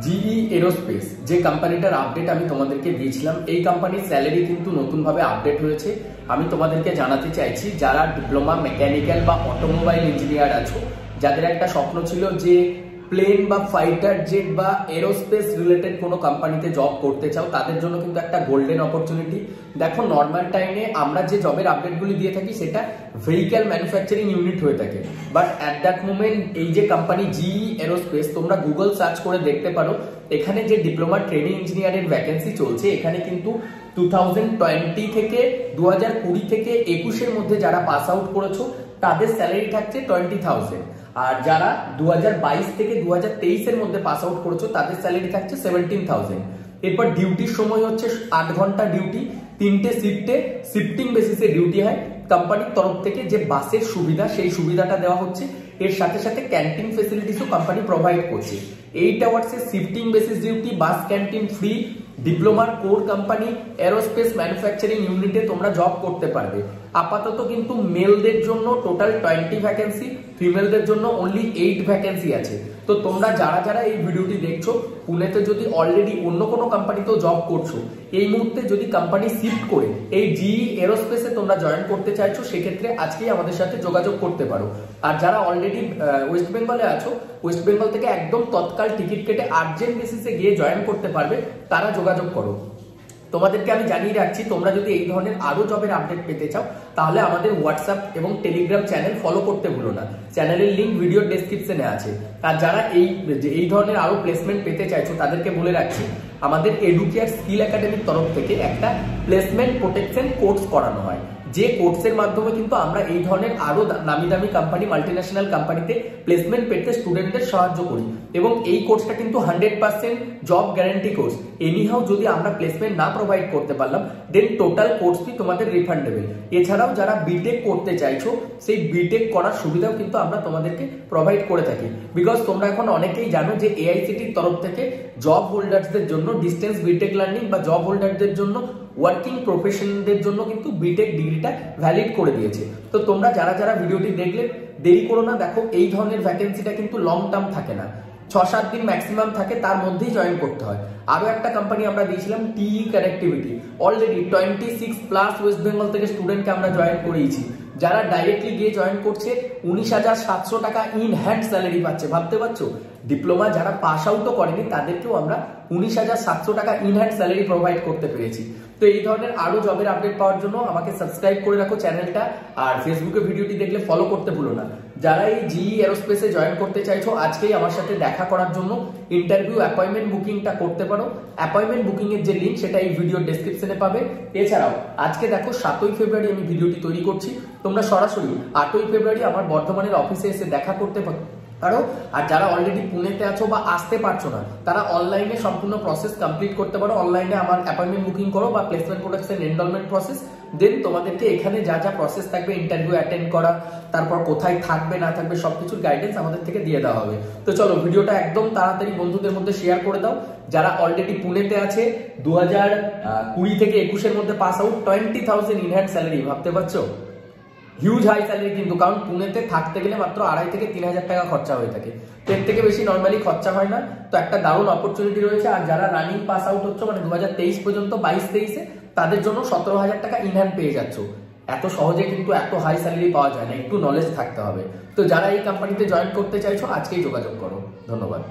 GE aerospace যে কোম্পানিটার update আমি তোমাদেরকে দিয়েছিলাম, এই কোম্পানির স্যালারি কিন্তু নতুনভাবে আপডেট হয়েছে। আমি তোমাদেরকে জানাতে চাইছি, যারা ডিপ্লোমা মেকানিক্যাল বা অটোমোবাইল ইঞ্জিনিয়ার আছো, যাদের একটা স্বপ্ন ছিল যে প্লেন বা ফাইটার জেট বা এরোস্পেস রিলেটেড কোনো কোম্পানিতে জব করতে চাও, তাদের জন্য কিন্তু একটা গোল্ডেন অপরচুনিটি। দেখো, নর্মাল টাইমে আমরা যে জবের আপডেটগুলি দিয়ে থাকি সেটা ভেহিক্যাল ম্যানুফ্যাকচারিং ইউনিট হয়ে থাকে, বাট অ্যাট দ্যাট মোমেন্ট এই যে কোম্পানি জিই এরোস্পেস, তোমরা গুগল সার্চ করে দেখতে পারো, এখানে যে ডিপ্লোমা ট্রেনিং ইঞ্জিনিয়ারের ভ্যাকেন্সি চলছে, এখানে কিন্তু 2020 থেকে 2020 থেকে 21-এর মধ্যে যারা পাস আউট করেছো তাদের স্যালারি থাকছে 20,000, আর যারা 2022 থেকে 2023-এর মধ্যে পাস আউট করেছো তাদের স্যালারি থাকছে 17,000। এরপর ডিউটির সময় হচ্ছে 8 ঘন্টা ডিউটি, 3টে শিফটে শিফটিং বেসিসে ডিউটি হয়। কোম্পানির তরফ থেকে যে বাসের সুবিধা, সেই সুবিধাটা দেওয়া হচ্ছে। এর সাথে সাথে ক্যান্টিন ফেসিলিটিসও কোম্পানি প্রোভাইড করছে। 8 আওয়ার্সে shifting basis duty, bus canteen free. ডিপ্লোমার কোর কোম্পানি এরোস্পেস ম্যানুফ্যাকচারিং ইউনিটে তোমরা জব করতে পারবে। আপাতত কিন্তু মেলদের জন্য টোটাল 20 ভ্যাকেন্সি, ফিমেলদের জন্য অনলি 8 ভ্যাকেন্সি আছে। তো তোমরা যারা যারা এই ভিডিওটি দেখছো, পুনেতে যদি অলরেডি অন্য কোনো কোম্পানিতেও জব করছো, এই মুহূর্তে যদি কোম্পানি শিফট করে এই জিই এরোস্পেসে তোমরা জয়েন করতে চাইছো, সেক্ষেত্রে আজকেই আমাদের সাথে যোগাযোগ করতে পারো। আর যারা অলরেডি ওয়েস্ট বেঙ্গলে আছো, ওয়েস্ট বেঙ্গল থেকে একদম তৎকাল টিকিট কেটে আর্জেন্ট বেসিসে গিয়ে জয়েন করতে পারবে, তারা যোগাযোগ করো। তোমাদেরকে আমি জানিয়ে রাখছি, তোমরা যদি এই ধরনের আরো জবের আপডেট পেতে চাও, তাহলে আমাদের হোয়াটসঅ্যাপ এবং টেলিগ্রাম চ্যানেল ফলো করতে ভুলো না। চ্যানেলের লিঙ্ক ভিডিও ডেসক্রিপশনে আছে। আর যারা এই ধরনের আরো প্লেসমেন্ট পেতে চাইছো, তাদেরকে বলে রাখছি, আমাদের এডুকেয়ার স্কিল একাডেমির তরফ থেকে একটা প্লেসমেন্ট প্রোটেকশন কোর্স করানো হয়, যে কোর্সের মাধ্যমে কিন্তু আমরা এই ধরনের আরো নামি দামি কোম্পানি, মাল্টিন্যাশনাল কোম্পানিতে প্লেসমেন্ট পেতে স্টুডেন্টদের সাহায্য করি। এবং এই কোর্সটা কিন্তু 100% জব গ্যারান্টি কোর্স। এনিহাও যদি আমরা প্লেসমেন্ট না প্রোভাইড করতে পারলাম, দেন টোটাল কোর্স ফি তোমাদের রিফান্ডেবল। এছাড়াও যারা বিটেক করতে চাইছো, সেই বিটেক করার সুবিধাও কিন্তু আমরা তোমাদেরকে প্রোভাইড করে থাকি। বিকজ তোমরা এখন অনেকেই জানো যে এআইসিটির তরফ থেকে জব হোল্ডারদের জন্য ডিস্টেন্স বিটেক লার্নিং বা জব হোল্ডারদের জন্য ওয়ার্কিং প্রফেশনদের জন্য কিন্তু বিটেক ডিগ্রিটা ভ্যালিড করে দিয়েছে। তো তোমরা যারা যারা ভিডিওটি দেখলে, দেরি করো না। দেখো, এই ধরনের ভ্যাকেন্সিটা কিন্তু লং টার্ম থাকে না, 6-7 দিন ম্যাক্সিমাম থাকে, তার মধ্যেই জয়েন করতে হয়। আরো একটা কোম্পানি আমরা দিয়েছিলাম, টিই কানেক্টিভিটি, অলরেডি 26+ ওয়েস্ট বেঙ্গল থেকে স্টুডেন্টকে আমরা জয়েন করিয়েছি। যারা ডাইরেক্টলি গিয়ে জয়েন করছে, 19,700 টাকা ইন হ্যান্ড স্যালারি পাচ্ছে। ভাবতে পারছো, ডিপ্লোমা যারা পাস আউটও করেনি তাদেরকেও আমরা 19,700 টাকা ইন হ্যান্ড স্যালারি প্রোভাইড করতে পেরেছি। তো এই ধরনের আরো জবের আপডেট পাওয়ার জন্য আমাকে সাবস্ক্রাইব করে রাখো চ্যানেলটা, আর ফেসবুকে ভিডিওটি দেখলে ফলো করতে ভুলো না। যারা এই জিই এরোস্পেসে জয়েন করতে চাইছো, আজকেই আমার সাথে দেখা করার জন্য ইন্টারভিউ অ্যাপয়েন্টমেন্ট বুকিংটা করতে পারো। অ্যাপয়েন্টমেন্ট বুকিং এর যে লিঙ্ক, সেটা এই ভিডিও ডেসক্রিপশনে পাবে। এছাড়াও আজকে দেখো 7ই ফেব্রুয়ারি আমি ভিডিওটি তৈরি করছি, তোমরা সরাসরি 8ই ফেব্রুয়ারি আমার বর্ধমানের অফিসে এসে দেখা করতে পারো। আর যারা অলরেডি পুনেতে আছো বা আসতে পারছো না, তারা অনলাইনে সম্পূর্ণ প্রসেস কমপ্লিট করতে পারো। অনলাইনে আমার অ্যাপয়েন্টমেন্ট বুকিং করো বা প্লেসমেন্ট প্রোডাকশন এনরোলমেন্ট প্রসেস, দেন তোমাদেরকে এখানে যা যা প্রসেস থাকবে, ইন্টারভিউ অ্যাটেন্ড করা, তারপর কোথায় থাকবে না থাকবে সবকিছুর গাইডেন্স আমাদের থেকে দিয়ে দেওয়া হবে। তো চলো, ভিডিওটা একদম তাড়াতাড়ি বন্ধুদের মধ্যে শেয়ার করে দাও। যারা অলরেডি পুনেতে আছে, 2020 থেকে 21-এর মধ্যে pass out, 20,000 in hand salary, ভাবতে পারছো? হিউজ হাই স্যালারি কিন্তু, কারণ পুনেতে থাকতে গেলে মাত্র 2,500 থেকে 3,000 টাকা খরচা হয়ে থাকে। এর থেকে বেশি নর্মালি খরচা হয় না। তো একটা দারুণ অপরচুনিটি রয়েছে। আর যারা রানিং পাস আউট হচ্ছে, মানে 2023 পর্যন্ত, 22-23-এ, তাদের জন্য 17,000 টাকা ইন হ্যান্ড পেয়ে যাচ্ছ। এত সহজে কিন্তু এত হাই স্যালারি পাওয়া যায় না, একটু নলেজ থাকতে হবে। তো যারা এই কোম্পানিতে জয়েন করতে চাইছো, আজকেই যোগাযোগ করো। ধন্যবাদ।